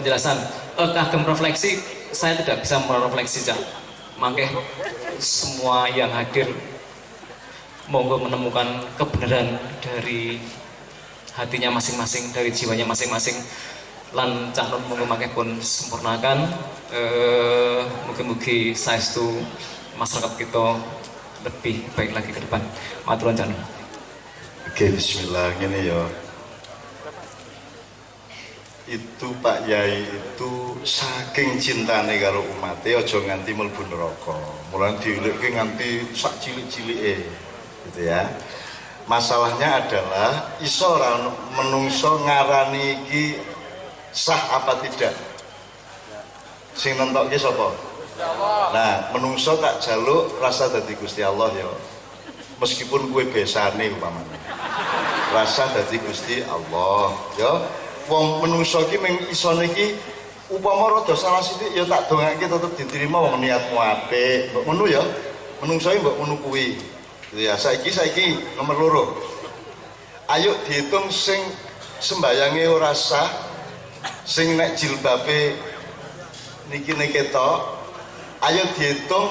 penjelasan. Kagem refleksi, saya tidak bisa merefleksi Cak. Makanya semua yang hadir monggo menemukan kebenaran dari hatinya masing-masing, dari jiwanya masing-masing. Lan Cak Nun monggo makanya pun sempurnakan. Mugi-mugi saestu masyarakat kita lebih baik lagi ke depan. Matur nuwun Cak Nun. Oke, bismillah ngene ya. Itu Pak Yai itu saking cintane karo umatnya aja nganti mlebu neraka. Mulane diulikke nganti sak cilik-cilike gitu ya. Masalahnya adalah iso ora menungso ngarani iki sah apa tidak. Sing nentokke sapa? Nah, menungso tak jaluk rasa dadi Gusti Allah ya. Meskipun kue besane umpamane. Rasa dadi Gusti Allah ya. Wong menungso iki mung isone iki upama rada salah sithik ya tak dongake tetep diterima wong niatmu apik. Mbok ngono ya. Menungso iki mbok ngono kuwi. Ya saiki nomor 2. Ayo dihitung sing sembayange ora sah, sing nek jilbabe niki ketok. Ayo dihitung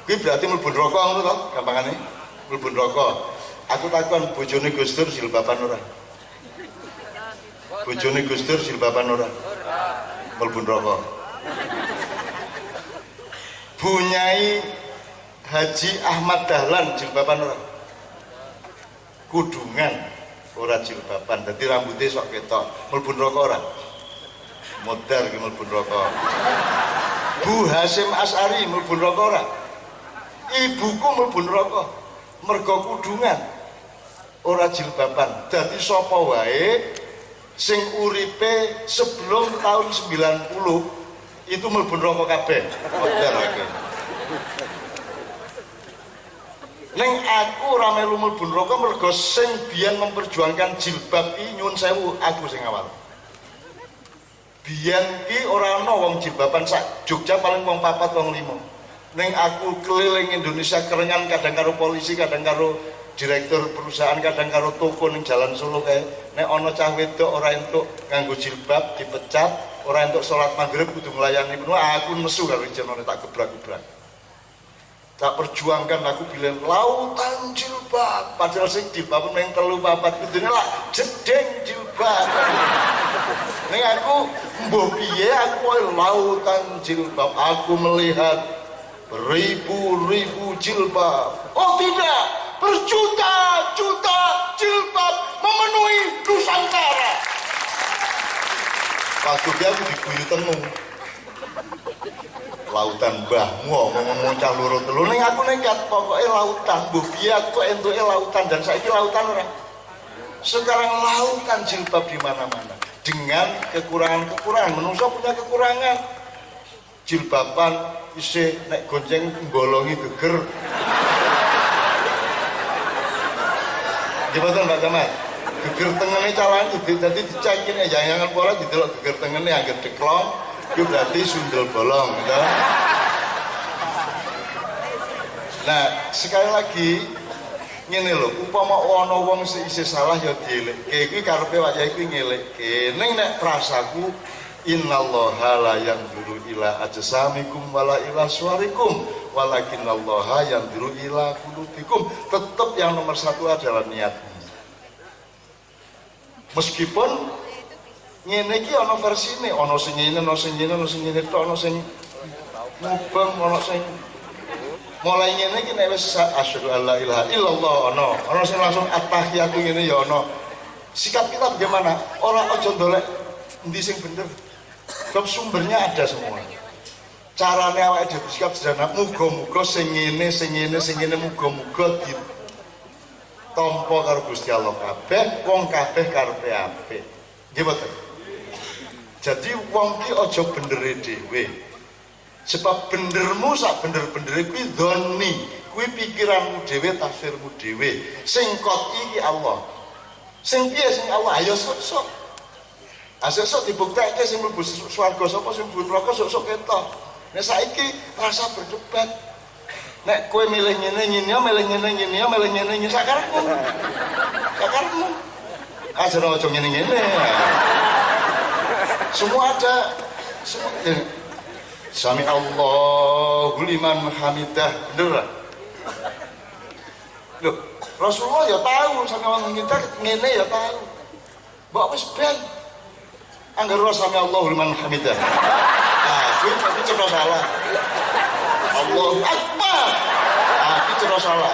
kuwi berarti mlebu neraka ngono to, gampangane. Mlebu neraka. Aku takon bojone Gus Dur jilbaban ora? Bojone Gus Dur jilbaban ora? Mlebu neraka. Bunyai Haji Ahmad Dahlan jilbaban ora? Kudungan ora jilbaban, dadi rambutnya sok ketok. Mlebu neraka ora? Modar ki mlebu neraka. Bu Hasyim Asy'ari mlebu neraka ora? Ibuku mlebu neraka. Mergo kudungan ora jilbaban. Dadi sapa wae sing uripe sebelum tahun 90 itu mlebu neraka kabeh. Modar akeh. Neng aku ora melu mlebu neraka mergo sing biyen memperjuangkan jilbab iki nyuwun sewu aku sing awal. Biyen ki ora ana wong jilbaban sak Jogja paling wong 4 wong 5. Neng aku keliling Indonesia kerengan kadang karo polisi, kadang karo direktur perusahaan, kadang karo toko ning Jalan Solo kae. Nek ana cah wedok ora entuk nganggo jilbab dipecat, ora entuk salat maghrib kudu nglayani penuh, aku nesu karo jenenge tak gebrak-gebrak. Tak perjuangkan aku bilang lautan jilbab, padahal sing jilbab neng 3-4 kudune lak jedeng jilbab. Neng aku mbah piye aku lautan jilbab, aku melihat beribu-ribu jilbab. Oh tidak, berjuta-juta jilbab memenuhi Nusantara. Waktu dia aku diguyu tenung. Lautan mbahmu ngomong cah loro telu ning aku nekat pokoknya lautan mbah piye aku entuke lautan dan saiki lautan ora. Sekarang lautan jilbab di mana-mana dengan kekurangan-kekurangan. Menungso punya kekurangan. Jilbaban isih nek gonceng ngbolongi geger. Gimana Mbak Camat? Geger tengene carane dadi dicekine jangan pola didelok geger tengene angger deklong. Itu berarti sundel bolong gitu. Nah sekali lagi ngene lho, upama ana wong sing isih salah ya dielekke kuwi karepe wayahe kuwi ngelekke. Ning nek prasaku innallaha la yanzuru ila ajsamikum wala ila suwarikum walakinallaha yanzuru ila qulubikum. Tetap yang nomor 1 adalah niatmu. Meskipun ngene iki ana versine, ana sing ngene, ana sing ngene, ana sing ngene, ana sing mubeng, ana sing mulai ngene iki nek wis asyhadu alla ilaha illallah ana sing langsung at-tahiyatu ngene ya ana. Sikap kita bagaimana? Ora aja ndolek endi sing bener. Sebab sumbernya ada semua. Carane awake dhewe bersikap sederhana, muga-muga sing ngene muga-muga ditampa karo Gusti Allah kabeh, wong kabeh karepe apik. Nggih mboten? Jadi wong ki aja bendere dhewe. Sebab bendermu sak bener-benere kuwi dzonni, kuwi pikiranmu dhewe, tafsirmu dhewe. Sing kot iki Allah. Sing piye sing Allah? Ayo sok-sok. Asok dibuktekke sing mlebu swarga sapa sing mlebu neraka sok-sok ketok. Nek saiki rasa berdebat. Nek kowe milih ngene ya, milih ngene ya, milih ngene sakarepmu. Sakarepmu. Aja ngene-ngene. Semua ada. Semua. Sami Allahu liman hamidah. Bener. Loh, Rasulullah ya tahu sami Allahu kita ngene ya tahu. Mbok wis ben. Angger sami Allahu liman hamidah. Nah, kuwi cara salah. Allahu Akbar. Ah, iki cara salah.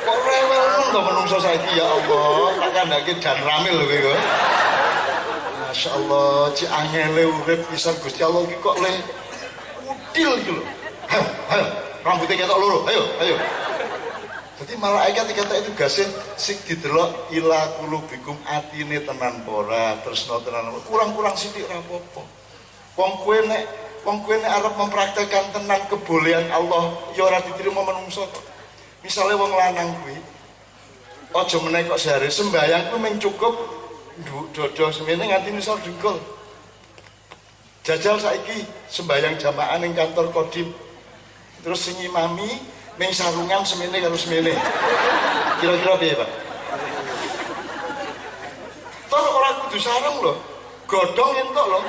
Kok rewel to menungso saiki ya Allah, tak kandhake dan ramil lho kowe. Masya Allah, ci angele urip pisan Gusti Allah iki kok le udil iki lho. Rambutnya ketok loro, ayo. Jadi malaikat dikata itu gasih sing didelok ila kulubikum atine tenan pora, tresno tenan kurang-kurang sithik ra apa-apa. Wong kowe nek arep mempraktekkan tenan kebolehan Allah ya ora diterima menungso kok. Misale wong lanang kuwi aja meneh kok sehari sembahyang kuwi mung cukup dodo semene nganti nisor dengkul. Jajal saiki sembahyang jamaah ning kantor Kodim. Terus sing imami ning sarungan semene karo semene. Kira-kira piye, Pak? Tur ora kudu sarung lho. Godhong entuk lho.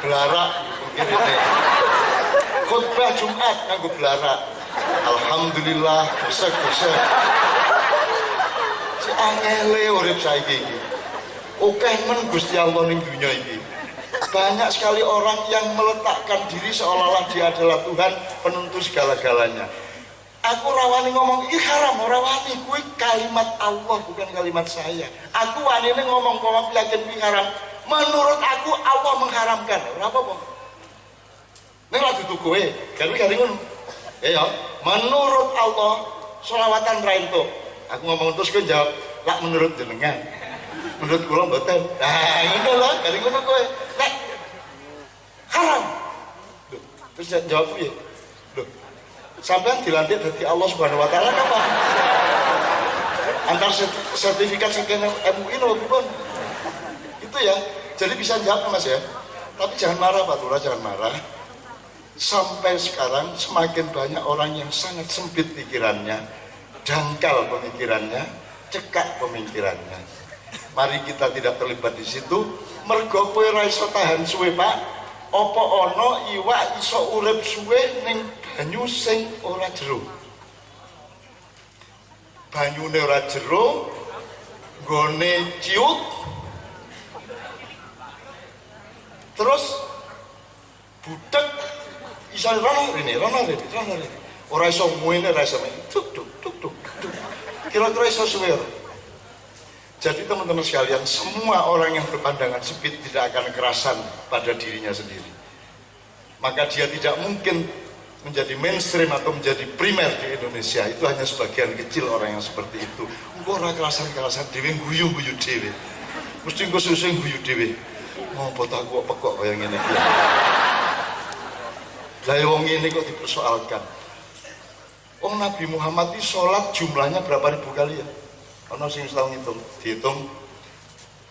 Blarak ngene. Khotbah Jumat nganggo blarak. Alhamdulillah, besek-besek. Si angele urip saiki iki. Akeh men Gusti Allah ning dunya iki. Banyak sekali orang yang meletakkan diri seolah-olah dia adalah Tuhan penentu segala-galanya. Aku rawani ngomong iki haram, ora wani kuwi kalimat Allah bukan kalimat saya. Aku wani ngomong kok yakin kuwi haram. Menurut aku Allah mengharamkan. Ora apa-apa. Ning lagi tuku kowe, gari ngono. Ya, menurut Allah selawatan ra entuk. Aku ngomong terus kowe jawab, "Lak menurut jenengan." Menurut kula mboten. Nah, ngono lho, gari ngono kowe. Nek haram. Loh, terus jawab piye? Loh, sampean dilantik dadi Allah Subhanahu wa taala apa? Antar sertifikat sekian MUI lho pun. Itu ya. Jadi bisa jawab Mas ya. Tapi jangan marah Pak Lurah, jangan marah. Sampai sekarang semakin banyak orang yang sangat sempit pikirannya, dangkal pemikirannya, cekak pemikirannya. Mari kita tidak terlibat di situ. Mergo kowe ra iso tahan suwe Pak. Apa ana iwak iso urip suwe ning banyu sing ora jero. Banyune ora jero, nggone ciut. Terus budek iso rono rene. Ora iso muene ra iso tuk. Kira-kira iso suwe. Jadi teman-teman sekalian, semua orang yang berpandangan sempit tidak akan kerasan pada dirinya sendiri. Maka dia tidak mungkin menjadi mainstream atau menjadi primer di Indonesia. Itu hanya sebagian kecil orang yang seperti itu. Engko ora kerasan dhewe guyu-guyu dhewe. Mesti engko susah guyu dhewe. Mau potong kok pekok kaya ngene iki. Lah wong ngene kok dipersoalkan. Nabi Muhammad ini sholat jumlahnya berapa ribu kali ya? Ono sing tahu dihitung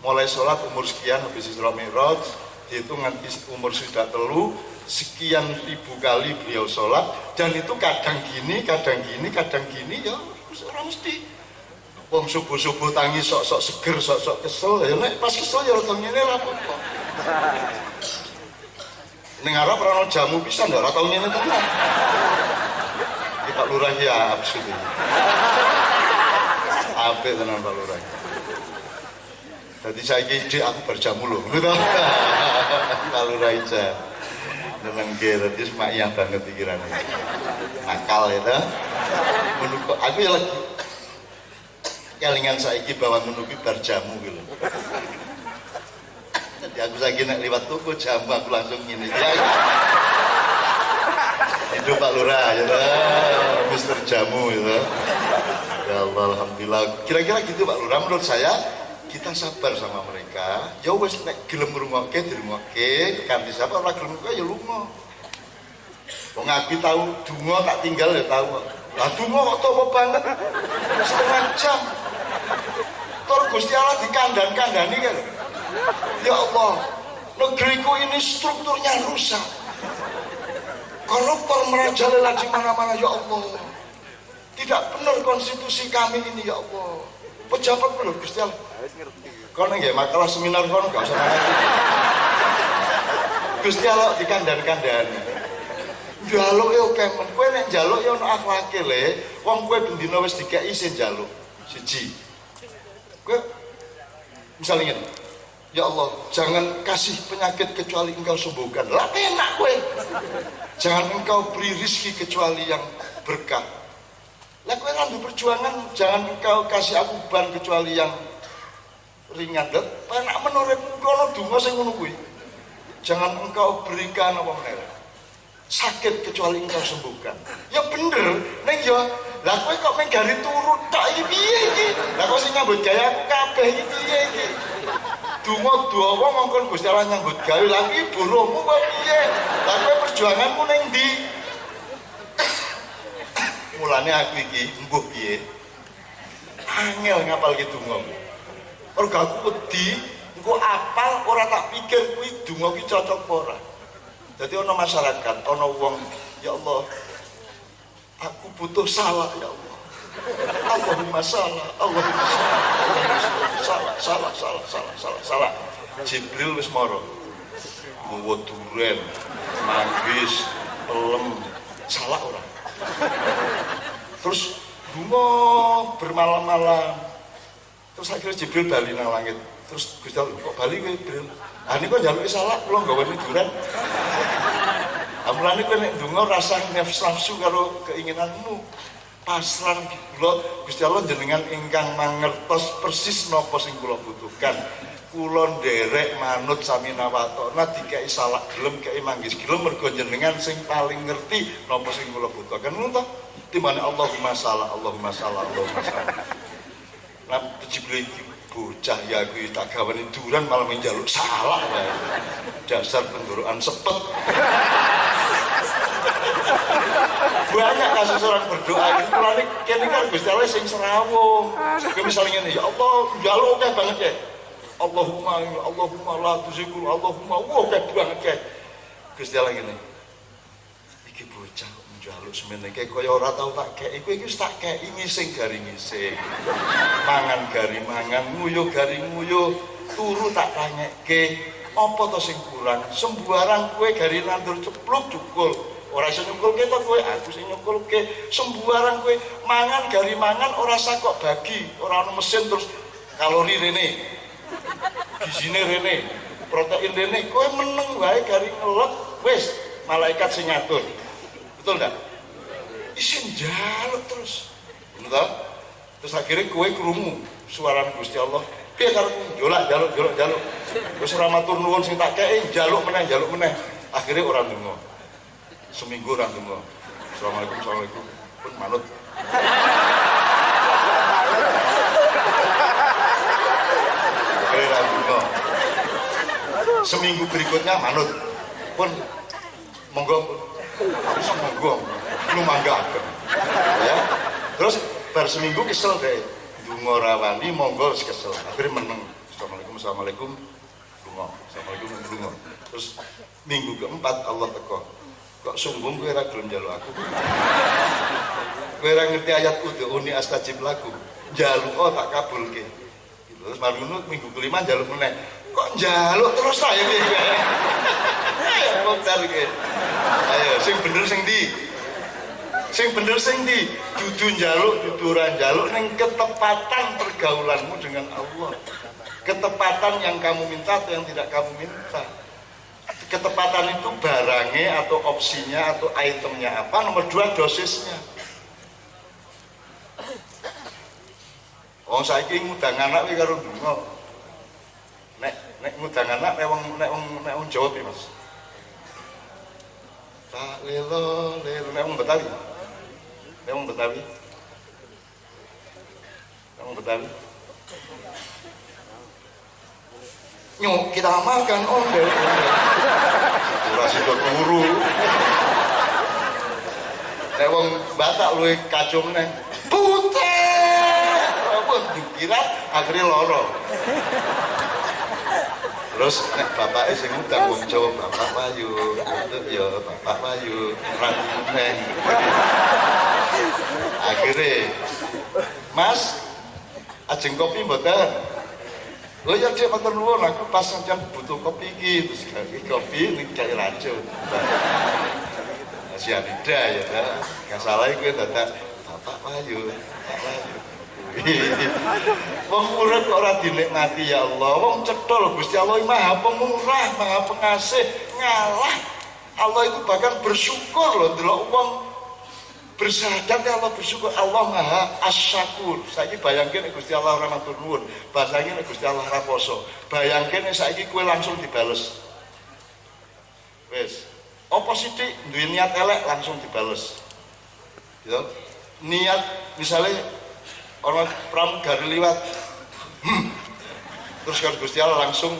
mulai sholat umur sekian habis Isra Mi'raj, dihitung nanti umur sudah sekian ribu kali beliau sholat, dan itu kadang gini ya orang mesti wong subuh-subuh tangi sok-sok seger, sok-sok kesel ya nek pas kesel ya rata ngene ra apa-apa. Ning arep ora ono jamu pisan ora tau ngene tenan. Iki Pak Lurah ya absurd. Apik tenan Pak Lurah. Dadi saiki dik aku berjamu lho, ngono to. Pak Lurah aja. Nenengke dadi semakiyah banget pikirane. Nakal ya ta. Menurut aku ya lagi kelingan saiki bahwa menuki berjamu gitu. Jadi aku saiki nek liwat toko jamu aku langsung ngene ya. Itu Pak Lurah ya ta. Mister Jamu ya. Ya Allah, alhamdulillah. Kira-kira gitu Pak Lurah, menurut saya kita sabar sama mereka. Ya wis nek gelem ngrungokke dirungokke, kanthi sapa ora gelem ya lunga. Wong aku tahu donga tak tinggal ya tahu. Lah donga kok topo banget. Setengah jam. Tur Gusti Allah dikandhan-kandhani kan. Ya Allah, negeriku ini strukturnya rusak. Koruptor merajalela di mana-mana ya Allah. Tidak benar konstitusi kami ini ya Allah. Pejabat benar Gusti Allah. Kono nggih makalah seminar kono gak usah ngerti. Gusti Allah dikandan-kandani. Njaluk yo kemen, kowe nek njaluk yo ono akhlake le, wong kowe bendina wis dikeki sing njaluk. Siji. Kowe misalnya ngene. Ya Allah, jangan kasih penyakit kecuali Engkau sembuhkan. Lah enak kowe. Jangan Engkau beri rezeki kecuali yang berkah. Lah kowe randu perjuangan, jangan Engkau kasih aku beban kecuali yang ringan. Lah enak menurut kono donga sing ngono kuwi. Jangan Engkau berikan apa meneh. Sakit kecuali Engkau sembuhkan. Ya bener, neng ya. Lah kowe kok meng gari turut tok iki piye iki? Lah kok sing nyambut gawe aku kabeh iki piye iki? Donga dawa mongkon Gusti Allah nyambut gawe lagi boromu kok piye? Lah kowe perjuanganmu ning ndi? Mulane aku iki mbuh piye? Angel ngapalke donga. Mergo aku wedi engko apal ora tak pikir kuwi donga ki cocok apa ora. Jadi ono masyarakat, ono wong, ya Allah, aku butuh salah ya Allah. Allahumma salah, Allahumma salah. Jibril wis mara. Nggawa duren, manggis, pelem, salah ora. Terus bunga bermalam-malam. Terus akhirnya Jibril bali nang langit. Terus Gusti Allah kok bali kowe Jibril? Ah niku njaluki salah kula nggaweni duren. Amulane kowe nek ndonga rasa nafsu karo keinginanmu. Pasrah kula Gusti Allah jenengan ingkang mangertos persis napa sing kula butuhkan. Kula nderek manut sami nawatona dikeki salah gelem kei manggis gelem mergo jenengan sing paling ngerti napa sing kula butuhkan. Ngono to? Timbane Allahumma salah, Allahumma salah, Allahumma salah. Lah Jibril bocah ya kuwi tak gawani duran malah njaluk salah wae. Dasar penggorokan sepet. Banyak kasus orang berdoa ini mulane kene kan Gusti Allah sing serawung. Kowe misalnya ngene, ya Allah, njaluk akeh banget ya. Allahumma la tuzigul Allahumma akeh banget ya. Gusti Allah ngene. Iki bocah njaluk semene kaya ora tau tak kei, kowe iki wis tak kei ngising gari ngising. Mangan gari mangan, nguyuh gari nguyuh, turu tak tanyekke, apa to sing kurang? Sembarang kowe gari nandur cepluk cukul. Ora iso nyukulke to kowe, aku sing nyukulke. Sembarang kowe mangan gari mangan ora sak kok bagi, ora ono mesin terus kalori rene. Gizine rene, protein rene, kowe meneng wae gari ngelek wis malaikat sing ngatur. Betul enggak? Isin njaluk terus. Bener. Terus akhirnya kowe krungu suara Gusti Allah. Piye karepmu? Jaluk. Wis ora matur nuwun sing tak kei, jaluk meneh. Akhirnya ora ndonga. Seminggu ora ndonga. Assalamualaikum. Pun manut. Akhirnya ora ndonga. Seminggu berikutnya manut. Pun monggo bisa monggo lu manggaken. Ya. Terus bar seminggu kesel deh. Donga ora wani monggo kesel. Akhirnya meneng. Assalamualaikum. Donga. Terus minggu keempat Allah teko. Kok sombong kowe ora gelem njaluk aku? Kowe ora ngerti ayat udhuni astajib lakum. Njaluk tak kabulke. Terus marunut minggu kelima njaluk meneh. Kok njaluk terus ae iki. Ayo modal iki. Ayo sing bener sing ndi? Dudu njaluk, dudu ora njaluk ning ketepatan pergaulanmu dengan Allah. Ketepatan yang kamu minta atau yang tidak kamu minta. Ketepatan itu barangnya atau opsinya atau itemnya apa, nomor 2 dosisnya. Wong saiki ngundang anak iki karo donga. Nek ngundang anak nek wong Jawa piye, Mas? Tak lelo nek wong Betawi. Nyok kita makan onde. Ora sida turu. Nek wong Batak luwih kacung neng. Putih. Apa dikira akhirnya loro. Terus nek bapake sing ngundang wong Jawa, Bapak Wayu, ya Bapak Wayu, ranting neng. Akhirnya, Mas, ajeng kopi mboten? Oh ya dia matur nuwun, aku pas sampean butuh kopi iki, terus kopi ning kayak racun. Si Anida ya, nggak salah gue dadak Bapak Wahyu, Pak Wahyu. Wong urip kok ora dinikmati ya Allah. Wong cetol Gusti Allah Maha Pemurah, Maha Pengasih, ngalah. Allah itu bahkan bersyukur loh delok wong bersyahadat ya Allah bersyukur. Allah Maha Asyakur. Saiki bayangke Gusti Allah ora matur nuwun, bahasane Gusti Allah ora poso. Bayangke saiki kowe langsung dibales. Wis. Apa sithik duwe niat elek langsung dibales. Ya. Niat misalnya orang pramugari liwat terus kan Gusti Allah langsung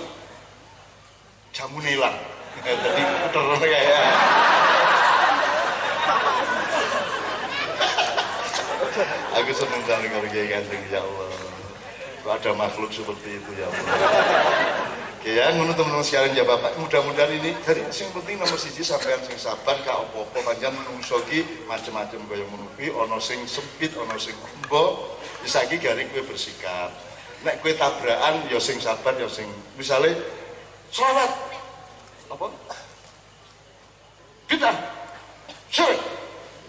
jamu hilang. Jadi puter kayak aku seneng sekali kalau kayak ganteng ya Allah. Kok ada makhluk seperti itu ya Allah. Oke ya, ngono teman-teman sekalian ya Bapak. Mudah-mudahan ini dari sing penting nomor siji sampean sing sabar gak apa-apa pancen menungso ki macam-macam kaya ngono kuwi ana sing sempit, ana sing embo. Wis saiki garing kowe bersikap. Nek kowe tabrakan ya sing sabar ya sing misale selawat apa? Kita sore.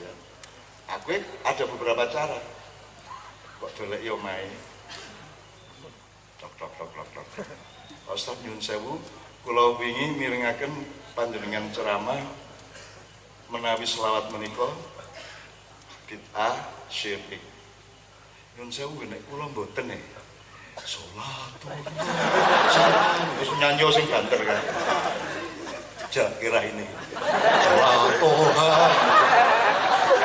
Ya. Aku ada beberapa cara. Kok dolek yo main. Tok. Ustaz nyun sewu, kula wingi mirengaken panjenengan ceramah menawi selawat menika bid'ah syirik. Nyun sewu nek kula mboten salatullah. Wis nyanyi sing banter kan. Jak kira ini. Salatullah.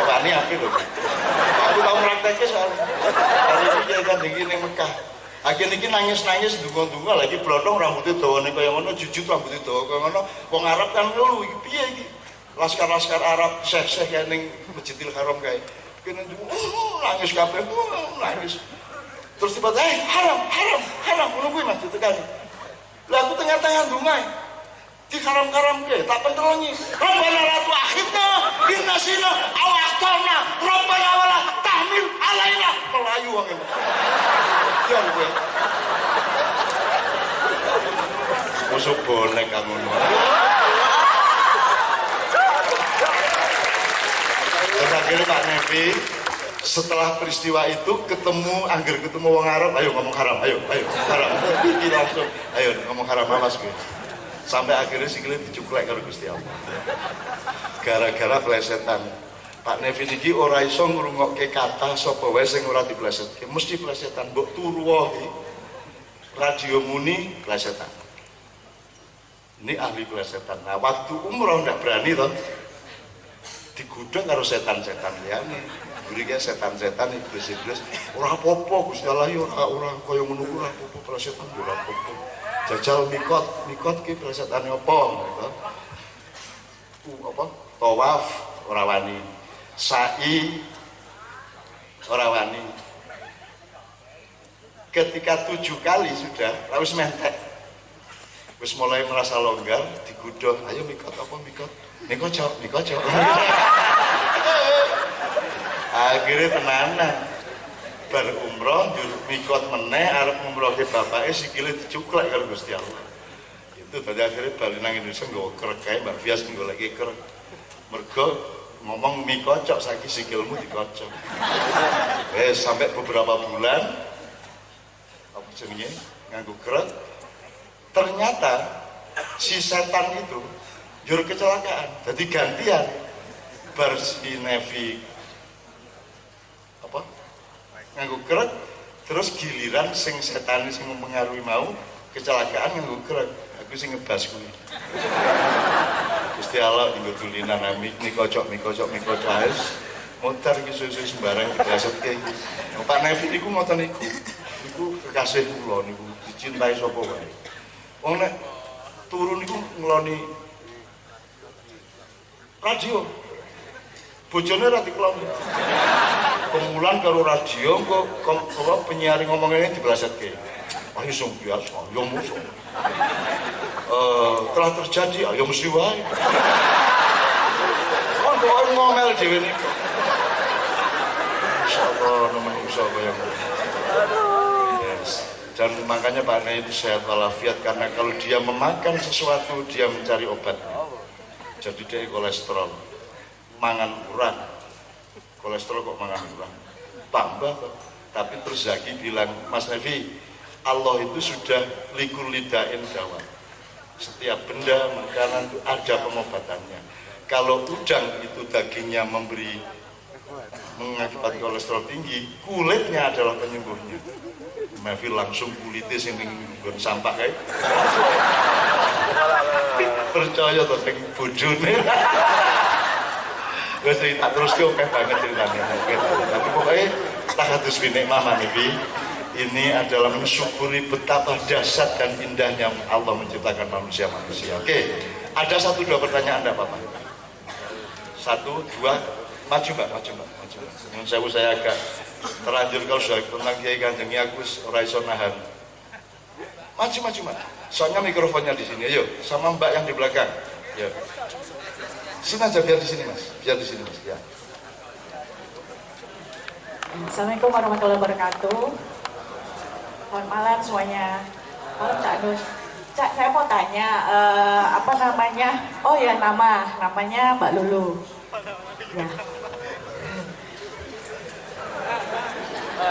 Wani apik lho. Aku tau praktekke soal hari iki kan ning Mekah. Akhirnya ini nangis-nangis dungo-dungo lagi blotong rambutnya dawa nih kaya ngono, jujut rambutnya dawa kaya ngono. Wong Arab kan ngeluh, iki piye iki? Laskar-laskar Arab seh-seh kaya ning Masjidil Haram kaya. Kene nangis kabeh, nangis. Terus tiba-tiba haram, ngono kuwi Mas ditekan. Lah aku tengah-tengah ndonga. Di haram-haram ke, tak pentelengi. Rabbana la tu'akhidna in nasina aw akhtana. Rabbana wa la tahmil alaina. Melayu wong iki. Ya gue. Musuh bonek kamu. Akhirnya Pak Nevi setelah peristiwa itu ketemu wong Arab, ayo ngomong haram, ayo haram. Iki langsung, ayo ngomong haram awas gue. Sampai akhirnya sikile dicuklek karo Gusti Allah. Gara-gara plesetan. Pak Nevi iki ora iso ngrungokke kata sapa wae sing ora diplesetke, mesti plesetan. Mbok turu wae. Radio Muni plesetan. Ini ahli plesetan. Nah, waktu umroh ndak berani toh. Digodhog karo setan-setan liyane. Mriki setan-setan iblis-iblis ora apa-apa Gusti Allah yo ora kaya ngono ora apa-apa plesetan ora apa-apa. Jajal mikot ki plesetane apa gitu. Apa? Tawaf ora wani. Sa'i ora wani. Ketika 7 kali sudah wis mentek, wis mulai merasa longgar, digudhog, ayo mikot apa mikot cok. Akhirnya tenanan bar umroh mikot meneh arep ngumrohke bapake sikile dicuklek karo Gusti Allah. Itu tadi akhirnya bali nang Indonesia nggawa kerek kae Mbak Fias nggoleki kerek. Mergo ngomong mie kocok saiki sikilmu dikocok. Sampai beberapa bulan apa jenenge nganggo kerek. Ternyata si setan itu jur kecelakaan. Jadi gantian bar si Nevi apa nganggo kerek terus giliran sing setan sing mempengaruhi mau kecelakaan nganggo kerek. Aku sing ngebas kuwi. Gusti Allah nggo dulinan mie kocok ae. Motor iki susu sembarang diplesetke iki. Pak Nevi niku ngoten niku. Niku kekasih kula niku dicintai sapa wae. Wong nek turun niku ngeloni radio. Bojone ra dikeloni. Pemulan karo radio kok penyiar ngomongnya diplesetke. Ayo sing biasa, yo musuh. Telah terjadi, ayo mesti wae. Kok ngomel dhewe niku. Insyaallah nemen usaha kaya ngono. Yes. Dan makanya Pak Nay itu sehat walafiat, karena kalau dia memakan sesuatu dia mencari obatnya. Jadi dia kolesterol, mangan kurang, kolesterol kok mangan kurang, tambah kok. Tapi terus Zaki bilang, Mas Nevi, Allah itu sudah likul lidain dawa. Setiap benda makanan itu ada pengobatannya. Kalau udang itu dagingnya mengakibat kolesterol tinggi, kulitnya adalah penyembuhnya. Mevi langsung kulitnya sing nggon sampah kae. Percaya to sing bojone. Wes tak terus ke oke banget ceritanya. Tapi pokoknya tak harus binik mama Nevi. Ini adalah mensyukuri betapa dahsyat dan indahnya Allah menciptakan manusia-manusia. Oke, ada 1-2 pertanyaan enggak apa-apa? 1, 2, maju mbak. Menurut saya agak terlanjur kalau sudah tentang Kiai Kanjeng aku ora iso nahan. Maju mbak. Soalnya mikrofonnya di sini. Ayo, sama mbak yang di belakang. Ya. Sini aja biar di sini mas. Ya. Assalamualaikum warahmatullahi wabarakatuh. Selamat malam semuanya. Malam Cak Nus. Cak, saya mau tanya apa namanya? Oh ya, namanya Mbak Lulu. Ya.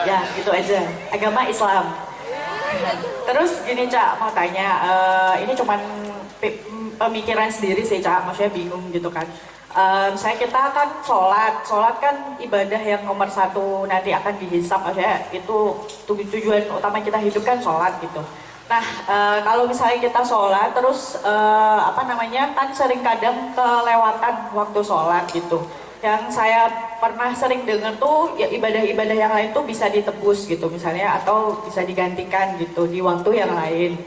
Ya, gitu aja. Agama Islam. Terus gini Cak, mau tanya, ini cuman pemikiran sendiri sih Cak, maksudnya bingung gitu kan. Kita kan sholat kan ibadah yang nomor 1 nanti akan dihisap, maksudnya itu tujuan utama kita hidup kan sholat gitu. Nah, kalau misalnya kita sholat terus kan sering kadang kelewatan waktu sholat gitu. Yang saya pernah sering dengar tuh ya ibadah-ibadah yang lain tuh bisa ditebus gitu misalnya, atau bisa digantikan gitu di waktu yang lain.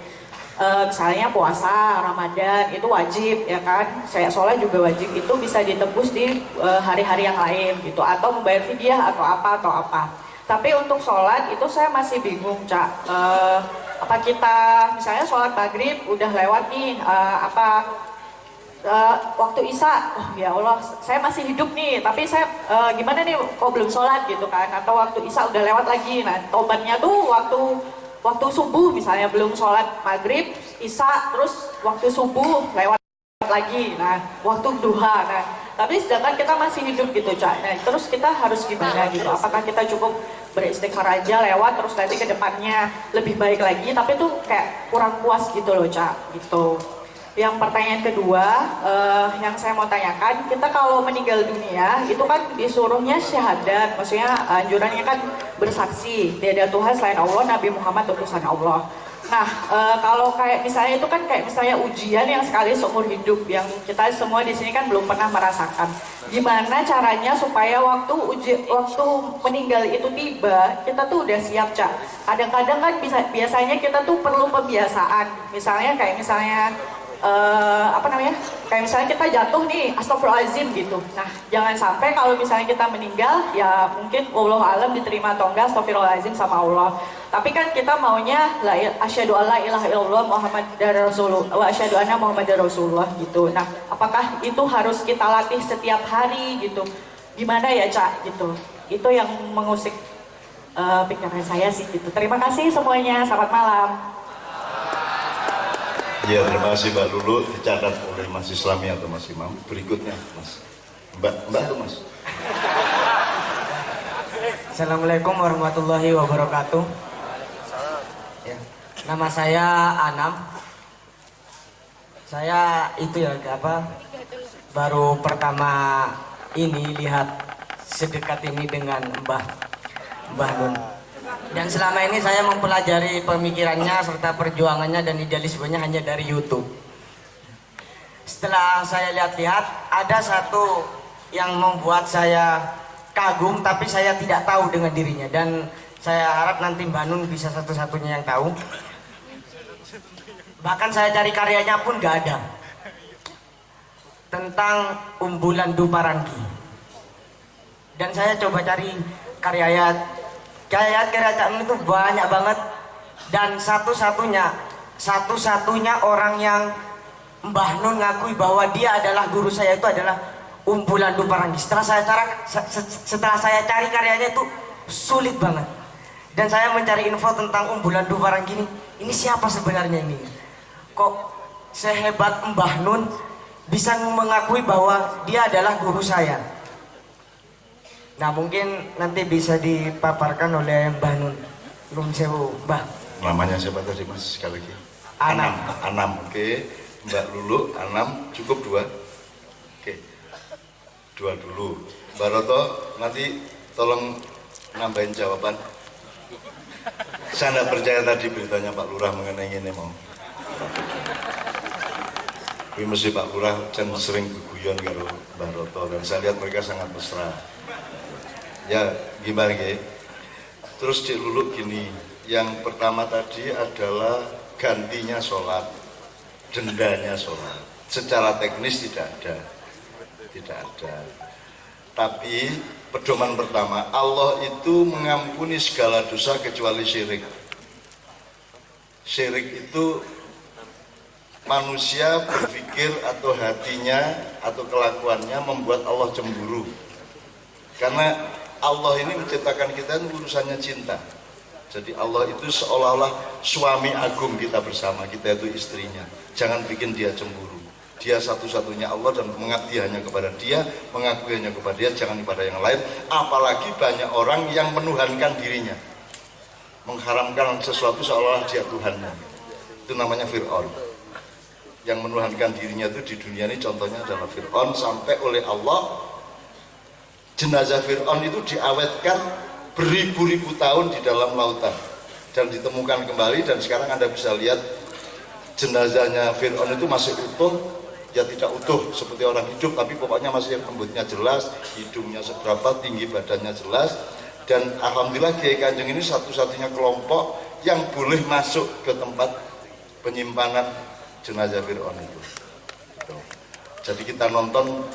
Misalnya puasa, Ramadan itu wajib ya kan, saya sholat juga wajib, itu bisa ditebus di hari-hari yang lain gitu, atau membayar fidyah atau apa. Tapi untuk sholat itu saya masih bingung Cak, apa kita misalnya sholat maghrib udah lewat nih, waktu Isya, oh ya Allah saya masih hidup nih, tapi saya gimana nih kok belum sholat gitu kan, atau waktu Isya udah lewat lagi. Nah tobatnya tuh waktu subuh misalnya, belum sholat maghrib, Isya, terus waktu subuh lewat lagi, nah waktu duha. Nah tapi sedangkan kita masih hidup gitu Cak, nah terus kita harus gimana gitu, apakah kita cukup beristighfar aja lewat, terus nanti ke depannya lebih baik lagi, tapi tuh kayak kurang puas gitu loh Cak gitu. Yang pertanyaan kedua, yang saya mau tanyakan, kita kalau meninggal dunia itu kan disuruhnya syahadat, maksudnya anjurannya kan bersaksi tiada Tuhan selain Allah, Nabi Muhammad utusan Allah. Nah, kalau kayak misalnya itu kan kayak misalnya ujian yang sekali seumur hidup, yang kita semua di sini kan belum pernah merasakan. Gimana caranya supaya waktu meninggal itu tiba, kita tuh udah siap Cak. Kadang-kadang kan biasanya kita tuh perlu pembiasaan, misalnya kayak kayak misalnya kita jatuh nih, astagfirullahaladzim gitu. Nah jangan sampai kalau misalnya kita meninggal, ya mungkin wallahu alam diterima atau enggak astagfirullahaladzim sama Allah, tapi kan kita maunya asyhadu alla ilaha illallah muhammadar rasulullah wa asyhadu anna muhammadar rasulullah gitu. Nah apakah itu harus kita latih setiap hari gitu, gimana ya Cak gitu. Itu yang mengusik pikiran saya sih gitu. Terima kasih semuanya, selamat malam. Ya, terima kasih Mbak Lulu, dicatat oleh Mas Islami atau Mas Imam. Berikutnya Mas, Mbak tuh Mas. Assalamualaikum warahmatullahi wabarakatuh. Ya, nama saya Anam. Saya itu ya baru pertama ini lihat sedekat ini dengan Mbah Nun. Dan selama ini saya mempelajari pemikirannya serta perjuangannya dan idealismenya hanya dari YouTube. Setelah saya lihat-lihat, ada satu yang membuat saya kagum, tapi saya tidak tahu dengan dirinya. Dan saya harap nanti Mbak Nun bisa satu-satunya yang tahu. Bahkan saya cari karyanya pun gak ada. Tentang Umbulan Duparangi. Dan saya coba cari karya Cak Nun itu banyak banget, dan satu-satunya orang yang Mbah Nun ngakui bahwa dia adalah guru saya itu adalah Umbulan Duparangi. Setelah saya cari karyanya itu sulit banget, Dan saya mencari info tentang Bulan Duparang gini. Ini siapa sebenarnya ini? Kok sehebat Mbah Nun bisa mengakui bahwa dia adalah guru saya? Nah, mungkin nanti bisa dipaparkan oleh Mbah Nun. Nun sewu, Mbah. Namanya siapa tadi Mas sekali lagi? Anam. Anam, oke. Mbak Lulu, Anam, cukup 2. Oke. 2 dulu. Mbak Roto, nanti tolong nambahin jawaban. Saya tidak percaya tadi beritanya Pak Lurah mengenai ini mau. Tapi mesti Pak Lurah dan sering guguyon karo Mbak Roto dan saya lihat mereka sangat mesra. Ya gimana ya? Terus Cik Lulu gini, yang pertama tadi adalah gantinya sholat, dendanya sholat. Secara teknis tidak ada. Tapi pedoman pertama, Allah itu mengampuni segala dosa kecuali syirik. Syirik itu manusia berpikir atau hatinya atau kelakuannya membuat Allah cemburu. Karena Allah ini menciptakan kita itu urusannya cinta. Jadi Allah itu seolah-olah suami agung kita bersama, kita itu istrinya. Jangan bikin dia cemburu. Dia satu-satunya Allah dan mengabdi hanya kepada dia, mengakui hanya kepada dia, jangan kepada yang lain. Apalagi banyak orang yang menuhankan dirinya, mengharamkan sesuatu seolah-olah dia Tuhannya. Itu namanya Fir'aun. Yang menuhankan dirinya itu di dunia ini contohnya adalah Fir'aun, sampai oleh Allah jenazah Fir'aun itu diawetkan beribu-ribu tahun di dalam lautan dan ditemukan kembali, dan sekarang Anda bisa lihat jenazahnya Fir'aun itu masih utuh. Ya tidak utuh seperti orang hidup, tapi pokoknya masih rambutnya jelas, hidungnya seberapa, tinggi badannya jelas. Dan alhamdulillah Kiai Kanjeng ini satu-satunya kelompok yang boleh masuk ke tempat penyimpanan jenazah Fir'aun itu. Jadi kita nonton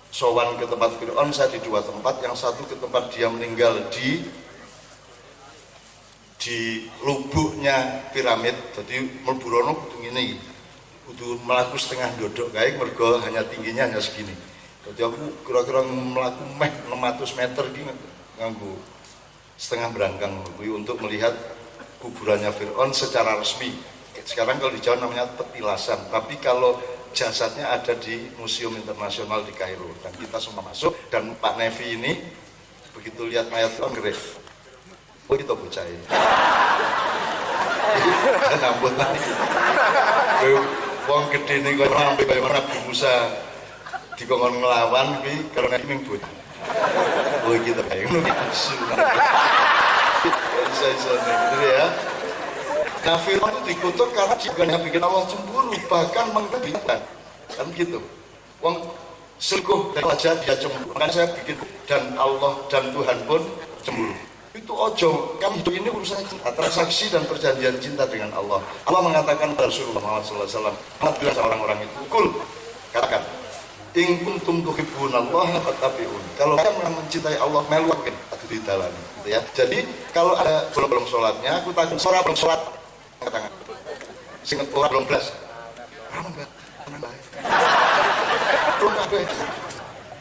sowan ke tempat Fir'aun, saya di 2 tempat. Yang satu ke tempat dia meninggal di lubuknya piramid. Jadi melburono kudu ini, kudu melaku setengah dodok kayak mergo hanya tingginya hanya segini. Jadi aku kira-kira melaku 600 meter gini nganggu setengah berangkang untuk melihat kuburannya Fir'aun secara resmi. Sekarang kalau di Jawa namanya petilasan, tapi kalau jasadnya ada di Museum Internasional di Kairo dan kita semua masuk. Dan Pak Nevi ini begitu lihat mayat Fir'aun gerak, oh itu bocah ini. Nambut lagi. Wong gede ini kaya sampai kaya mana Nabi Musa dikongkon ngelawan tapi karena ini bocah. Oh kita kayak ngono bisa gitu ya. Nah Fir'aun itu dikutuk karena bukan yang bikin Allah cemburu, bahkan mengkhianati kan gitu. Wong selingkuh dari wajah dia cemburu, makanya saya bikin dan Allah dan Tuhan pun cemburu. Itu ojo, kami hidup ini urusan cinta, transaksi dan perjanjian cinta dengan Allah. Allah mengatakan pada Rasulullah Muhammad SAW, Allah bilang sama orang-orang itu, kul, katakan, in kuntum tuhibbunallaha fattabi'un. Kalau kalian mencintai Allah, meluakin atau ditalani, gitu ya. Jadi kalau ada bolong-bolong sholatnya, aku takut suara belum sholat, angkat tangan. Singkat orang belum belas, enggak,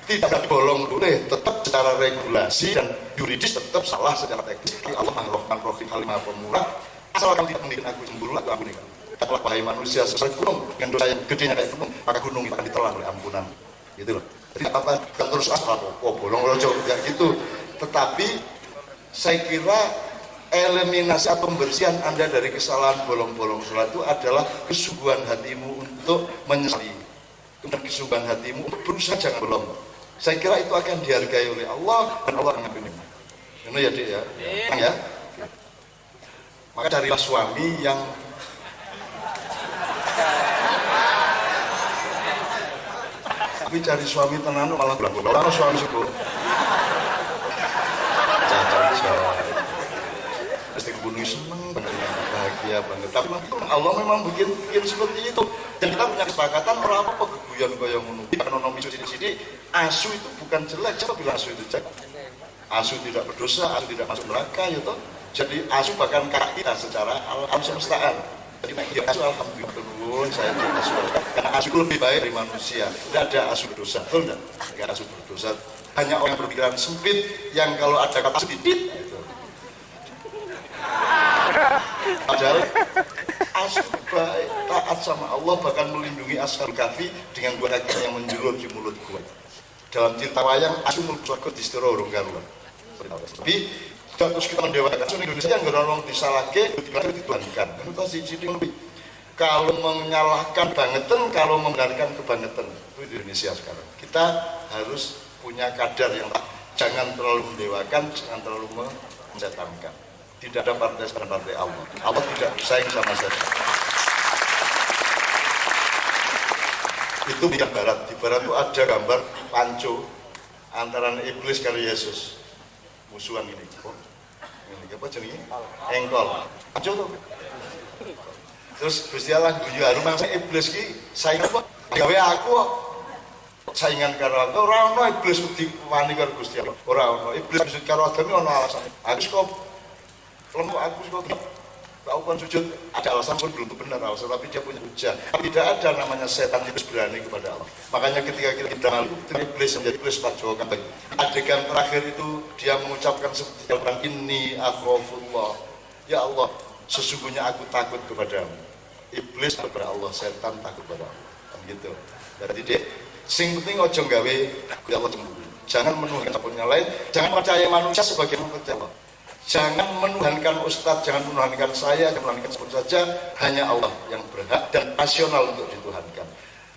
tidak bolong boleh, tetap secara regulasi dan yuridis tetap salah secara teknis. Allah Ar-Rahman Ar-Rahim Halimah Pemurah, asal kamu tidak membuat aku cemburu, aku ampuni kamu. Katakanlah wahai manusia sebesar gunung dengan dosa yang gedenya kayak gunung, maka gunung itu akan ditelan oleh ampunan. Gitu loh. Jadi apa terus asal bolong rojo ya gitu. Tetapi saya kira eliminasi atau pembersihan Anda dari kesalahan bolong-bolong sholat itu adalah kesungguhan hatimu untuk menyesali, dan kesungguhan hatimu untuk berusaha jangan bolong. Saya kira itu akan dihargai oleh Allah dan Allah akan mengampuni. Ini ya Dik ya. Ya. Maka carilah suami yang tapi cari suami tenan malah orang suami suku. Pasti kebunuh seneng banget, bahagia banget. Tapi Allah memang bikin seperti itu. Dan kita punya kesepakatan orang apa keguyon koyo ngono. Ekonomi sithik-sithik, asu itu bukan jelek. Siapa bilang asu itu jelek? Asu tidak berdosa, asu tidak masuk neraka ya toh. Jadi asu bahkan kakak kita secara alam semestaan. Jadi dia asu alhamdulillah turun saya tidak asu. Karena asu itu lebih baik dari manusia. Tidak ada asu berdosa, betul enggak? Tidak ada asu berdosa. Hanya orang yang berpikiran sempit yang kalau ada kata sedikit Padahal asal baik, taat sama Allah, bahkan melindungi Ashabul Kahfi dengan dua kaki yang menjulur di mulut gua. Dalam cerita wayang, asu mulut surga distiro urung karuan. Tapi terus kita mendewakan Indonesia yang orang disalahke, dituhankan. Itu siji lebih. Kalau menyalahkan bangetan, kalau membenarkan kebangetan, itu di Indonesia sekarang. Kita harus punya kadar yang jangan terlalu mendewakan, jangan terlalu mensetankan. Tidak ada partai selain partai Allah. Allah tidak bersaing sama siapa. Itu di barat. Di barat itu ada gambar panco antara iblis karo Yesus. Musuhan ini. Ini apa jenenge? Engkol. Panco tuh. Terus Gusti Allah guyu rumah saya iblis ki saing apa? Gawe aku kok. Saingan karo aku ora ono iblis wedi wani karo Gusti Allah. Ora ono iblis sujud karo agami ono alasan. Aku kok lemah aku kok tahu kan sujud ada alasan pun belum benar alasan tapi dia punya hujah. Tidak ada namanya setan itu berani kepada Allah. Makanya ketika kita lalu iblis menjadi iblis Pak Jawa kan adegan terakhir itu dia mengucapkan seperti orang ini akhafullah. Ya Allah, sesungguhnya aku takut kepadamu. Iblis kepada Allah, setan takut kepada Allah. Kan gitu. Berarti dek, sing penting ojo gawe Allah cemburu. Jangan menuhankan siapapun yang lain, jangan percaya manusia sebagai percaya Allah. Jangan menuhankan ustadz, jangan menuhankan saya, jangan menuhankan siapapun saja, hanya Allah yang berhak dan rasional untuk dituhankan.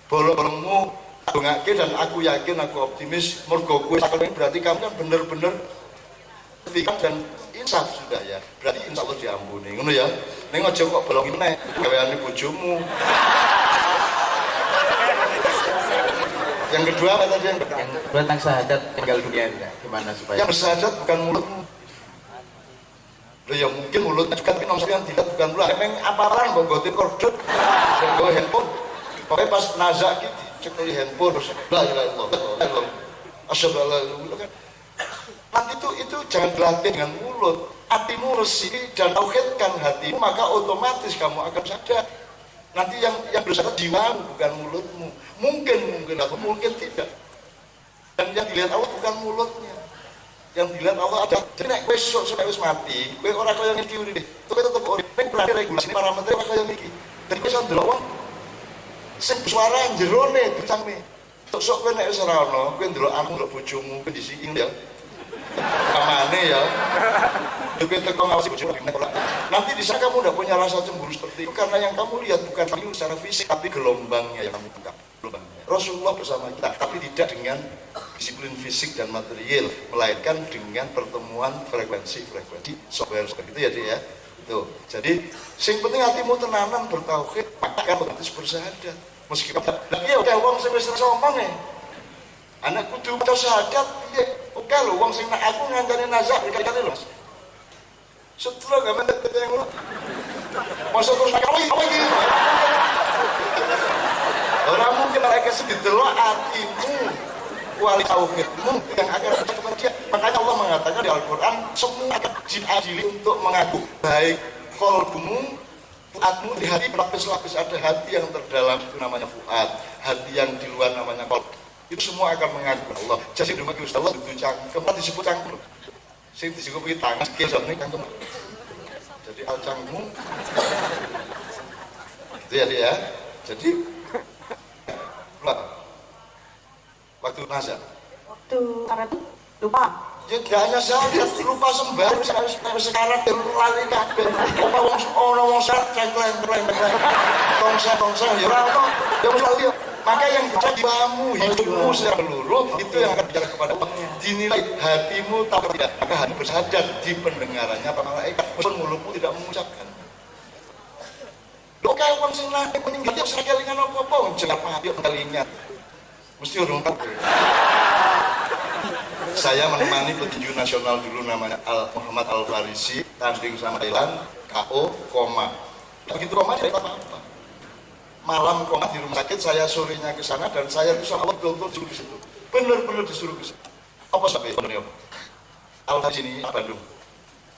Bolong-bolongmu aku ngake dan aku yakin, aku optimis, mergo kowe sakene berarti kamu kan bener-bener ketika dan insaf sudah ya. Berarti insya Allah diampuni. Ngono ya. Ning aja kok bolongin nek gaweane bojomu. Yang kedua apa tadi yang tentang syahadat tinggal dunia gimana supaya yang bersahadat bukan mulutmu. Loh ya mungkin mulutnya juga tapi nomor yang tidak bukan mulut. Emang apalan mbok gote kordot. Sing go handphone. Pokoke pas nazak iki dicekeli handphone terus la ilaha illallah. Asyhadu an la ilaha illallah. Nanti itu jangan dilatih dengan mulut. Hatimu resih dan tauhidkan hatimu, maka otomatis kamu akan sadar. Nanti yang bersahadat jiwamu bukan mulutmu. Mungkin atau mungkin tidak. Dan yang dilihat Allah bukan mulutnya. Yang dilihat Allah ada. Jadi nek kowe sampai wis mati, kowe ora kaya ngiki urip. Kowe tetep urip. Ning berarti regulasi parameter ora kaya ngiki. Dadi kowe iso ndelok wong sing suara jerone dicangme. Sok kowe nek wis ora ono, kowe ndelok aku ndelok bojomu kowe disiki ya. Amane ya. Kowe teko ngawasi bojomu nanti di sana kamu udah punya rasa cemburu seperti itu karena yang kamu lihat bukan kamu secara fisik tapi gelombangnya yang kamu tangkap. Rasulullah bersama kita, tapi tidak dengan disiplin fisik dan material, melainkan dengan pertemuan frekuensi software seperti itu ya dia ya. Tuh. Jadi, sing penting hatimu tenanan bertauhid, maka otomatis bersahadat. Meskipun lagi ya wong sing wis omong ya. Anak kudu maca syahadat, piye? Oke lho wong sing nak aku ngancane nazar berkali-kali lho. Setelah gak mentek yang ngono. Masa terus nak apa iki? Orang mungkin mereka sedih delok hatimu, kuali tauhidmu yang akan kepada dia. Makanya Allah mengatakan di Al-Quran semua akan diadili untuk mengaku baik kolbumu, fuadmu di hati berlapis-lapis ada hati yang terdalam itu namanya fuad, hati yang di luar namanya kolb. Itu semua akan mengaku Allah. Jadi demi Gusti Allah itu cangkem, disebut cangkem. Sing disebut tangan skill ini cangkem. Jadi al cangkem. Itu ya dia. Jadi waktu nazar Karena itu lupa ya gak hanya saya lupa sembah sekarang lali kabeh apa wong syarat cengkleng tongsa ya ora ono ya wis lali maka yang bisa jiwamu hidupmu secara menyeluruh itu yang akan bicara kepada Allah dinilai hatimu tahu tidak maka hati bersadar di pendengarannya para malaikat meskipun mulutmu tidak mengucapkan lo kayak wong sing lanang meninggal ya ora kelingan apa-apa jeneng apa yo kelingan mesti urung tahu. Saya menemani petinju nasional dulu namanya Muhammad Al-Farisi tanding sama Thailand KO koma. Begitu koma tidak apa-apa. Malam koma di rumah sakit saya sorenya ke sana dan saya itu sama Allah betul-betul disuruh ke situ. Benar-benar disuruh ke situ. Apa sampai benar Al-Farisi ini Bandung.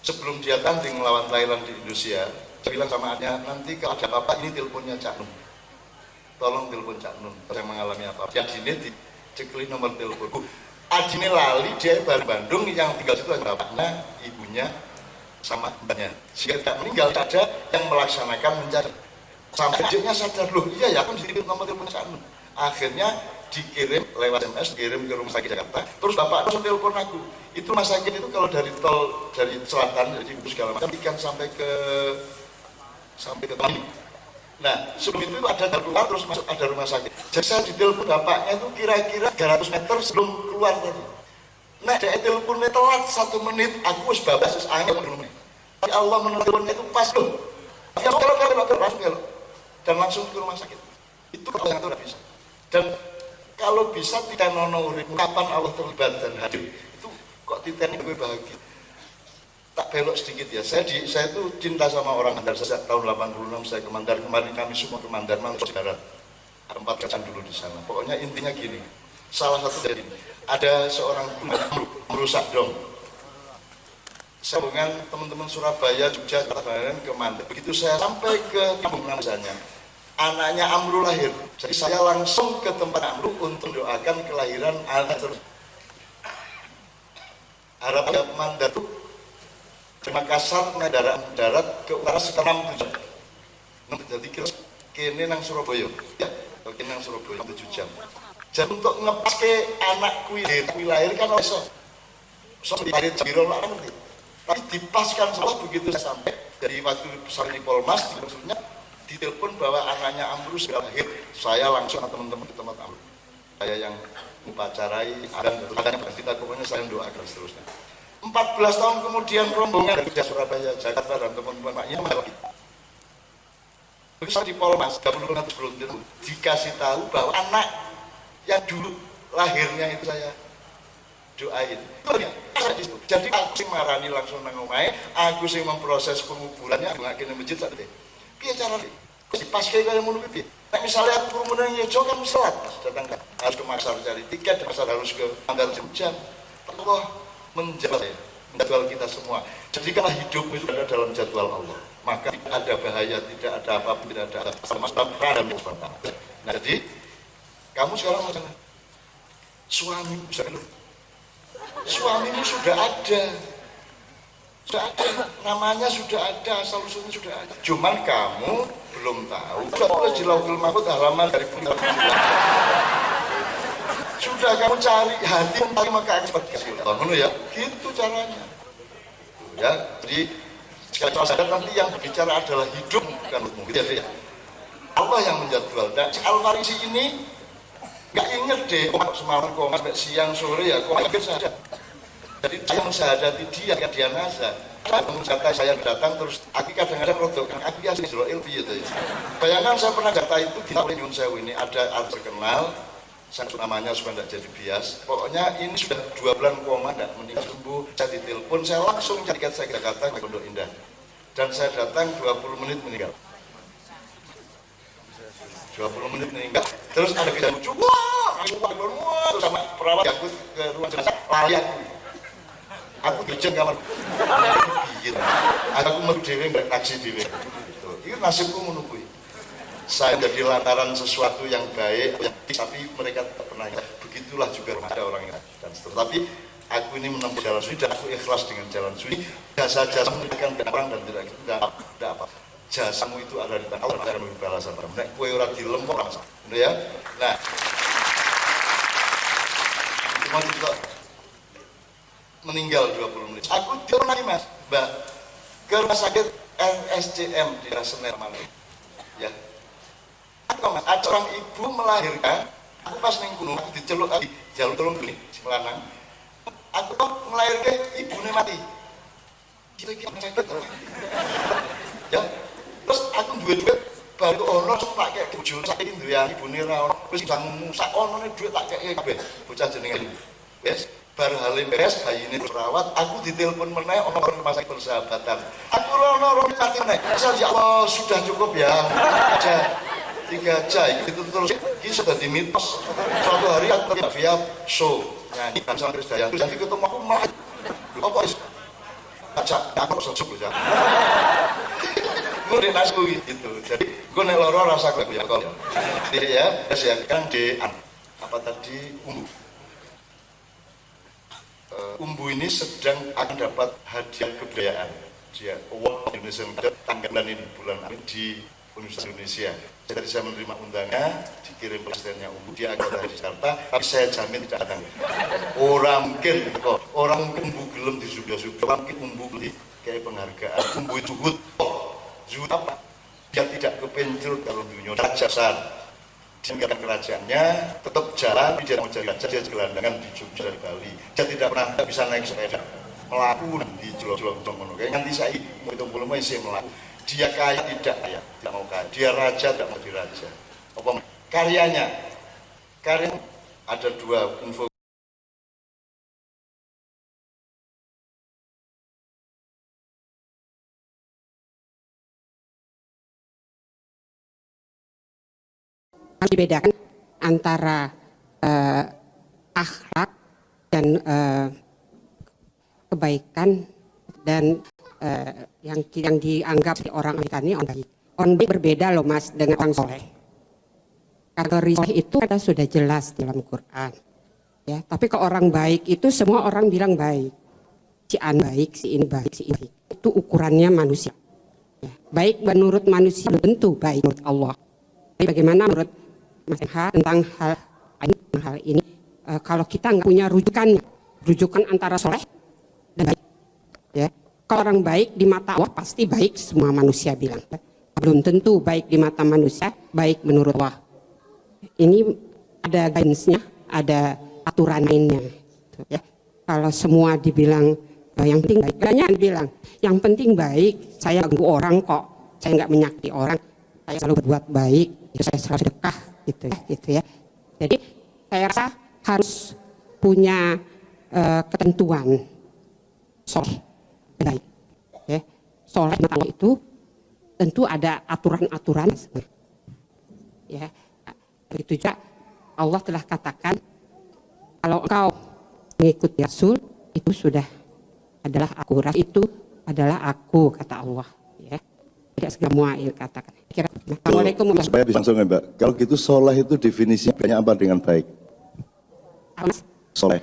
Sebelum dia tanding melawan Thailand di Indonesia, saya bilang sama adnya nanti kalau ada apa-apa ini teleponnya Cak Nun. Tolong telepon Cak Nun yang mengalami apa. Yang sini dicekli nomor teleponku. Adine lali dia baru Bandung yang tinggal situ bapaknya, ibunya, sama mbaknya. Sehingga tidak meninggal, ada yang melaksanakan mencari. Sampai adiknya sadar, loh iya ya, aku dititip nomor telepon sana. Akhirnya dikirim lewat SMS, dikirim ke rumah sakit Jakarta. Terus bapak langsung telepon aku. Itu rumah sakit itu kalau dari tol dari selatan, dari Cibubur segala macam, ikan sampai ke Tami. Nah, sebelum itu ada keluar terus masuk ada rumah sakit. Jadi saya ditelepon bapaknya itu kira-kira 300 meter sebelum keluar tadi. Nah, dia teleponnya telat 1 menit, aku harus babas, terus angin menit. Tapi Allah menelponnya itu pas loh. Ya kalau langsung belok dan langsung ke rumah sakit. Itu kalau yang itu tidak bisa. Dan kalau bisa tidak nono urip, kapan Allah terlibat dan hadir, itu kok titeni gue bahagia. Tak belok sedikit ya, saya itu cinta sama orang Mandar sejak tahun 86 saya ke Mandar, kemarin kami semua ke Mandar, Maluku Barat, ada 4 kacan dulu di sana. Pokoknya intinya gini, salah satu dari ini, ada seorang guru merusak dom. Saya dengan teman-teman Surabaya, Jogja, Jakarta ke Mandar. Begitu saya sampai ke Kampung misalnya, anaknya Amru lahir, jadi saya langsung ke tempat Amru untuk doakan kelahiran anak terus. Harapan Mandar itu dari Makassar naik darat ke utara sekitar 6 jam. Jadi kini nang Surabaya, ya, kini nang Surabaya 7 jam. Jadi untuk ngepas ke anak kui lahir kan iso lahir jiro lah ngerti. Tapi dipaskan salah begitu saya sampai dari waktu sampai di Polmas, maksudnya ditelepon bahwa anaknya Amru sudah lahir. Saya langsung sama teman-teman ke tempat Amru. Saya yang upacarai dan kita pokoknya saya doakan seterusnya. 14 tahun kemudian rombongan dari Surabaya, Jakarta dan teman-teman maknya lagi. Terus di Polmas, 30 km sebelum itu dikasih tahu bahwa anak yang dulu lahirnya itu saya doain. Jadi aku sing marani langsung nang omahe, aku sing memproses penguburannya, aku ngakene masjid sak dhewe. Piye carane? Kuwi pas kaya ngono kuwi piye? Nek misalnya aku kerumunan Yojo kan selat, datang harus ke Makassar cari tiket, Makassar harus ke Mandar jam. Allah menjadwal kita semua. Jadikanlah hidup itu ada dalam jadwal Allah. Maka tidak ada bahaya, tidak ada apapun, tidak ada masalah dan sebagainya. Nah, jadi kamu sekarang macam suamimu sudah ada, namanya sudah ada, asal usulnya sudah ada. Cuman kamu belum tahu. Sudah tulis di Lauhul Mahfuz halaman dari sudah kamu cari hati mencari maka ekspektasi Allah, ya, gitu caranya. Ya, jadi sekali sadar nanti yang berbicara adalah hidup bukan mungkin ya. Allah yang menjadwal. Dan si Al-Farisi ini nggak inget deh, semalam kok sampai siang sore ya, kok hampir saja. Jadi saya mensyahadati dia kan dia nasa. Kalau saya datang terus, aku kadang-kadang rodok kan aku biasa Israel gitu ya. Bayangkan saya pernah data itu di oleh Yun Sewu ini ada artis terkenal. Saya namanya supaya tidak jadi bias. Pokoknya ini sudah 2 bulan koma, tidak meninggal sembuh. Saya ditelepon, saya langsung cari tiket saya ke Jakarta ke Pondok Indah. Dan saya datang 20 menit meninggal. 20 menit meninggal. Terus ada kejadian lucu, wah, sama perawat aku ke ruang jenazah, lari aku. Aku gejeng kamar. Aku mau dewe nggak taksi dewe. Itu nasibku menunggu. Saya jadi lantaran sesuatu yang baik, tapi mereka tak pernah. Begitulah juga ada orang yang dan seterusnya. Tapi aku ini menempuh jalan sunyi dan aku ikhlas dengan jalan sunyi. Jasa-jasamu akan orang dan tidak apa. Jasamu itu ada di tangan Allah akan memberi balasan. Nek kue ora dilempok langsung, ya. Nah, cuma juga meninggal 20 menit. Aku pernah nih Mas, Mbak, ke rumah sakit RSCM di Senen Malang. Ya. Mas, ada orang ibu melahirkan, aku pas ning gunung, aku diceluk di jalur tolong gini, Semelanang. Aku melahirkan ibunya mati. Kira-kira sakit apa? Ya, terus aku duit baru ono tak kayak bojo sakit duwe ibune ra ono. Wis bangun sak onone duit tak kayak kabeh. Bocah jenenge. Wes, baru halim beres bayine perawat, aku ditelepon meneh ono rumah sakit Persahabatan. Aku ono mati meneh. Asal ya Allah sudah cukup ya. Aja 3 jam itu terus ini sudah dimitos. Suatu hari aku via show nyanyi sama Krisdayanti dan ketemu aku malah apa is acak aku sosok ya gue di nasku gitu. Jadi gue nek loro rasa gue ya kok jadi ya saya kan di apa tadi umbu ini sedang akan dapat hadiah kebudayaan dia Award Indonesia tanggalan ini bulan April di Universitas Indonesia. Jadi saya menerima undangannya, dikirim presidennya Umbu, dia anggota dari Jakarta, tapi saya jamin tidak datang. Orang mungkin Umbu gelem di sudah, mungkin Umbu beli kayak penghargaan. Umbu Zuhud apa? Dia tidak kepencil kalau dunia rajasan. Dia kerajaannya tetap jalan, dia mau jadi raja, dia gelandangan di Jogja di Bali. Dia tidak pernah bisa naik sepeda, melaku di Jolong-Jolong. Nanti saya mau itu belum masih melaku. Dia kaya tidak mau kaya. Dia raja tidak mau diraja. Apa karyanya ada dua info. Dibedakan antara akhlak dan kebaikan dan yang dianggap orang Amerika ini orang baik. Orang baik berbeda loh Mas dengan orang soleh. Kategori soleh itu ada sudah jelas di dalam Quran. Ya, tapi kalau orang baik itu semua orang bilang baik. Si an baik, si ini baik, si ini baik. Itu ukurannya manusia. Ya, baik menurut manusia belum tentu baik menurut Allah. Tapi bagaimana menurut Mas tentang hal ini kalau kita nggak punya rujukan antara soleh dan baik, ya kalau orang baik di mata Allah pasti baik semua manusia bilang, belum tentu baik di mata manusia baik menurut Allah. Ini ada guidance-nya, ada aturan mainnya, ya. Kalau semua dibilang yang penting baik, banyak bilang yang penting baik, saya nggak ganggu orang kok, saya nggak menyakiti orang, saya selalu berbuat baik, saya selalu sedekah. Gitu ya. Jadi saya rasa harus punya ketentuan soleh baik. Ya. Soleh Allah itu tentu ada aturan-aturan. Ya. Begitu juga Allah telah katakan kalau engkau mengikuti Rasul itu sudah adalah aku. Rasul itu adalah aku kata Allah. Ya. Tidak semua katakan. Assalamualaikum warahmatullahi Supaya bisa langsung ya Mbak. Kalau gitu soleh itu definisinya banyak apa dengan baik? Soleh.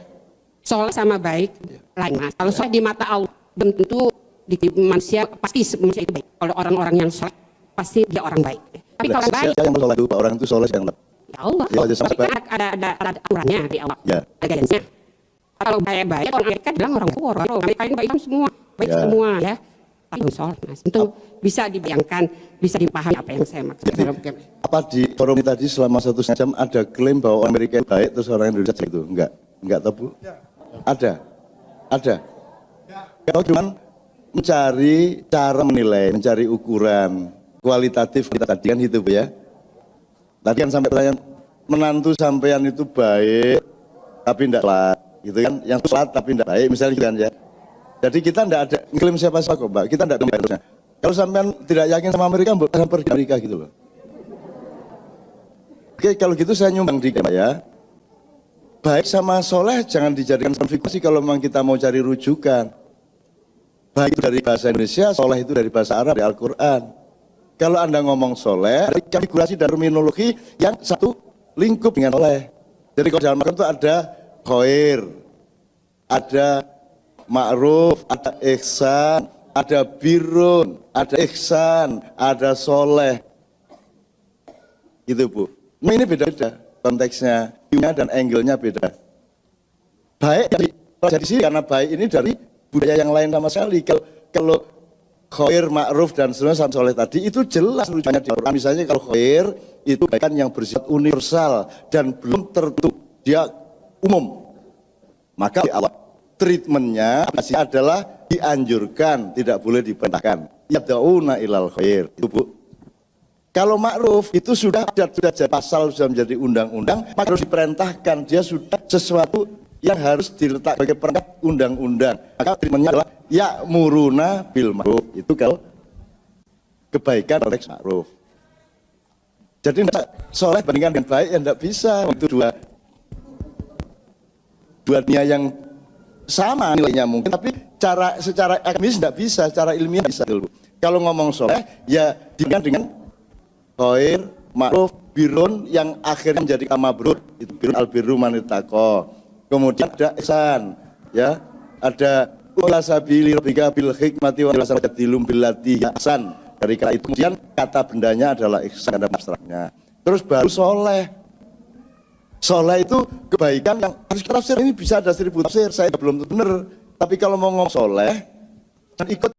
Soleh sama baik lain Mas. Kalau soleh di mata Allah belum tentu di manusia pasti manusia itu baik. Kalau orang-orang yang soleh pasti dia orang baik. Tapi kalau orang baik, yang soleh itu orang itu soleh yang ya Allah. Ya, tapi kan ada aturannya di Allah. Ya. Ada guidance-nya. Kalau baik-baik orang Amerika bilang orang Amerika ini baik semua, baik semua ya. Soleh Mas. Itu bisa dibayangkan, bisa dipahami apa yang saya maksud. Jadi, apa di forum tadi selama 1,5 jam ada klaim bahwa orang Amerika baik terus orang Indonesia itu? Enggak tahu Bu? Ada. Kalau cuma mencari cara menilai, mencari ukuran kualitatif kita tadi kan itu Bu ya. Tadi kan sampai pertanyaan menantu sampean itu baik tapi enggak sholat, gitu kan? Yang sholat tapi enggak baik misalnya gitu kan ya. Jadi kita enggak ada klaim siapa-siapa kok Mbak, kita enggak klaim terusnya. Kalau sampean tidak yakin sama Amerika, Mbak, pergi Amerika gitu loh. Oke, kalau gitu saya nyumbang dikit Mbak ya. Baik sama soleh jangan dijadikan konfigurasi kalau memang kita mau cari rujukan. Baik itu dari bahasa Indonesia, soleh itu dari bahasa Arab, dari Al-Quran. Kalau Anda ngomong soleh, ada konfigurasi dan terminologi yang satu lingkup dengan soleh. Jadi kalau dalam Al-Quran itu ada khair, ada ma'ruf, ada ihsan, ada birrun, ada ihsan, ada soleh. Gitu Bu. Nah, ini beda-beda konteksnya, view-nya dan angle-nya beda. Baik dari sini karena baik ini dari budaya yang lain sama sekali. Kalau khair, ma'ruf dan seterusnya soleh tadi itu jelas rujukannya di Al-Quran. Misalnya kalau khair itu kebaikan yang bersifat universal dan belum tertutup, dia umum. Maka Allah treatmentnya adalah dianjurkan, tidak boleh diperintahkan. Yabda'una ilal khair. Itu Bu. Kalau ma'ruf itu sudah jadi pasal, sudah menjadi undang-undang, maka harus diperintahkan. Dia sudah sesuatu yang harus diletak sebagai perangkat undang-undang. Maka treatmentnya adalah ya'muruna bil ma'ruf. Itu kalau kebaikan konteks ma'ruf. Jadi soleh bandingkan dengan baik ya tidak bisa. Itu dua dunia yang sama nilainya mungkin, tapi secara akademis tidak bisa, secara ilmiah bisa. Kalau ngomong soleh ya dengan khair, ma'ruf, birrun yang akhirnya menjadi kamabrur, itu birrun al-birru manitaqo. Kemudian ada ihsan, ya, ada ila sabili rabbika bil hikmati wa dilum billati ihsan. Dari kata itu kemudian kata bendanya adalah ihsan, kata abstraknya. Terus baru soleh. Soleh itu kebaikan yang harus kita tafsir. Ini bisa ada 1000 tafsir, saya belum benar. Tapi kalau mau ngomong soleh, dan ikut